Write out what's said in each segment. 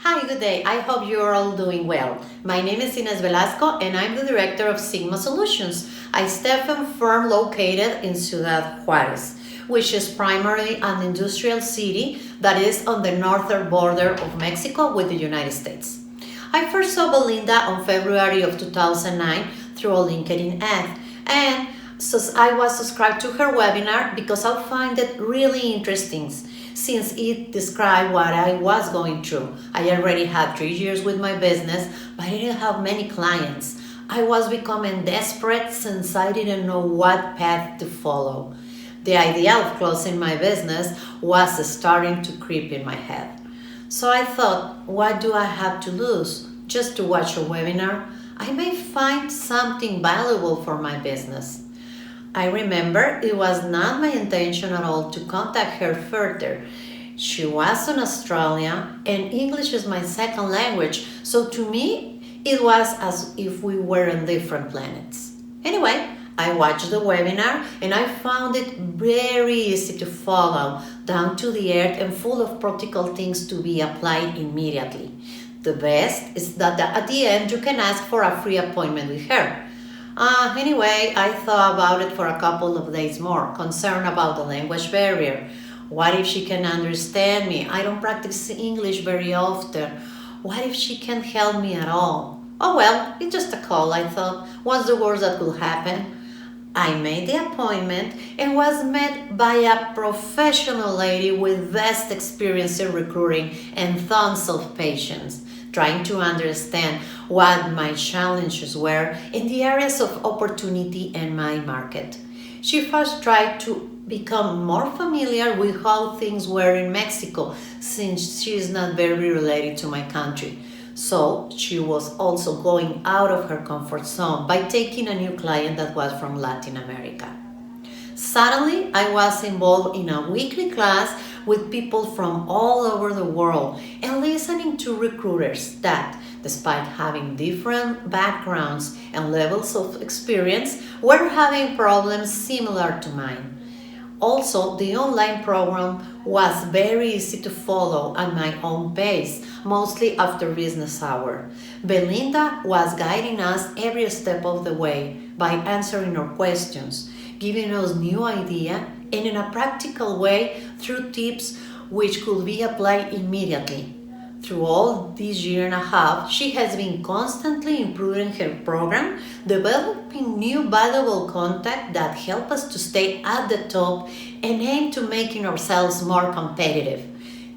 Hi, good day. I hope you're all doing well. My name is Ines Velasco and I'm the director of Sigma Solutions, a staffing firm located in Ciudad Juarez, which is primarily an industrial city that is on the northern border of Mexico with the United States. I first saw Belinda on February of 2009 through a LinkedIn ad, and so I was subscribed to her webinar because I find it really interesting since it described what I was going through. I already had 3 years with my business, but I didn't have many clients. I was becoming desperate since I didn't know what path to follow. The idea of closing my business was starting to creep in my head. So I thought, what do I have to lose? Just to watch a webinar? I may find something valuable for my business. I remember it was not my intention at all to contact her further. She was in Australia and English is my second language, so to me it was as if we were on different planets. Anyway, I watched the webinar and I found it very easy to follow, down to the earth and full of practical things to be applied immediately. The best is that at the end you can ask for a free appointment with her. Anyway, I thought about it for a couple of days more, concerned about the language barrier. What if she can understand me? I don't practice English very often. What if she can't help me at all? Oh well, it's just a call, I thought. What's the worst that could happen? I made the appointment and was met by a professional lady with vast experience in recruiting and tons of patience, trying to understand what my challenges were in the areas of opportunity in my market. She first tried to become more familiar with how things were in Mexico, since she is not very related to my country. So she was also going out of her comfort zone by taking a new client that was from Latin America. Suddenly, I was involved in a weekly class with people from all over the world and listening to recruiters that, despite having different backgrounds and levels of experience, were having problems similar to mine. Also, the online program was very easy to follow at my own pace, mostly after business hour. Belinda was guiding us every step of the way by answering our questions, giving us new ideas, and in a practical way through tips which could be applied immediately. Through all this year and a half, she has been constantly improving her program, developing new valuable content that help us to stay at the top and aim to making ourselves more competitive.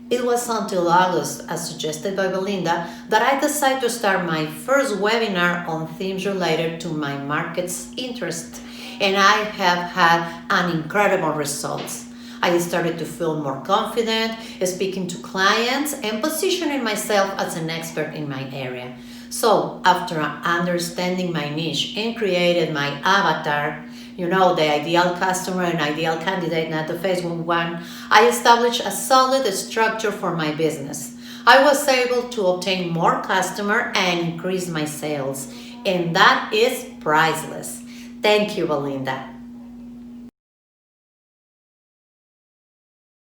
It was until August, as suggested by Belinda, that I decided to start my first webinar on themes related to my market's interest, and I have had an incredible results. I started to feel more confident speaking to clients and positioning myself as an expert in my area. So, after understanding my niche and created my avatar, the ideal customer and ideal candidate, not the Facebook one, I established a solid structure for my business. I was able to obtain more customers and increase my sales, and that is priceless. Thank you, Belinda.